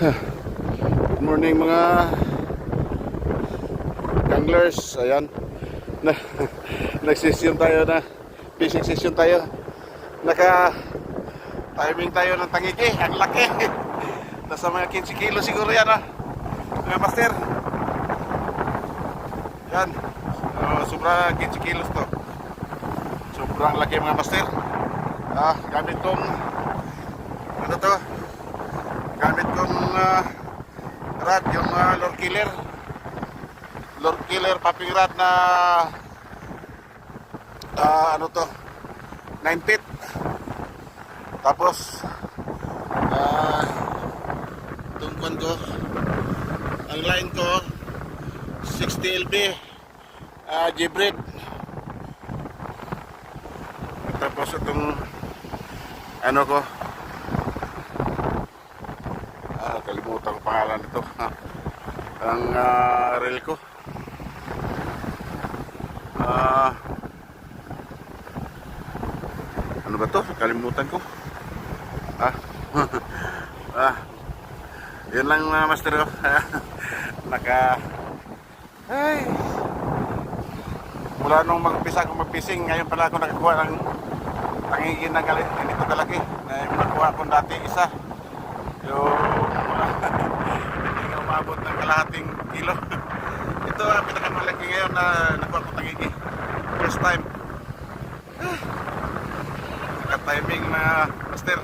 Good morning mga anglers. Ayan, nag-session tayo na fishing session tayo. Naka-timing tayo ng tangigi. Ang laki. Nasa mga 15 kilo siguro yan, mga master. Yan, sobra 15 kilos to. Sobrang laki mga master. Gamit kong ano to, gamit kong rod, yung lure killer popping rod na ano to, 9 feet. Tapos tungkon ko, ang line ko 60 lb G-braid. Tapos itong ano ko, kalimutan ko pangalan nito, ang reel ko, ano ba to, kalimutan ko, yun lang master ko. Ay, mula nung mag-umpisa akong mag-fishing, ngayon pala ako nakakuha ng tangigin ng ganito kalaki na yung nakuha kong dati isa, yung hindi nga umabot ng kalahating kilo. Ito ang pinakamalaki ngayon na nakuha kong tangigin, first time. Naka-timing na master.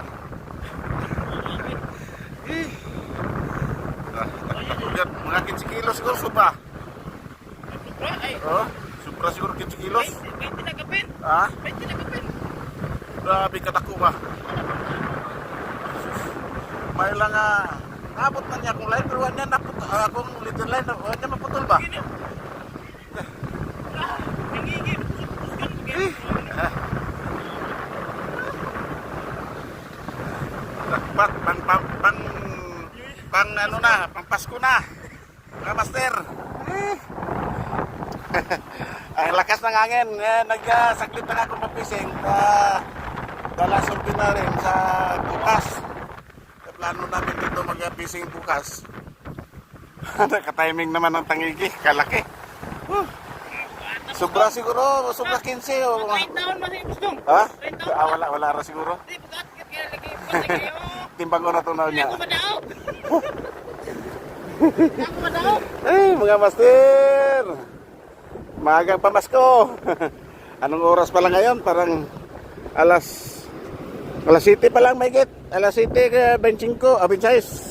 Mga 15 kilos siguro suba. Supra siguro 15 kilos. 20 na kapin. 20 na kapin. Grabe katako ba? May lang abot man niya akong line, pero wala niya akong little line, wala niya maputol ba? Pang ano na, pang Pasko na, mga master. Ang lakas ng hangin, nagsaglit na ako mag-fishing. Dalasulti na rin sa bukas. Plano namin dito mag-fishing bukas. Naka-timing naman ng tangigi, kalaki. Sobra siguro, sobra 15 o... 30 taon mas yung gusto. Ha? Wala ra siguro. Timbang ko na tunaw niya. Ako madaw. Ay, mga master! Maagang pamasko. Anong oras pa lang ngayon? Parang alas 7 pa lang, may get. Alas 7, 25, 26.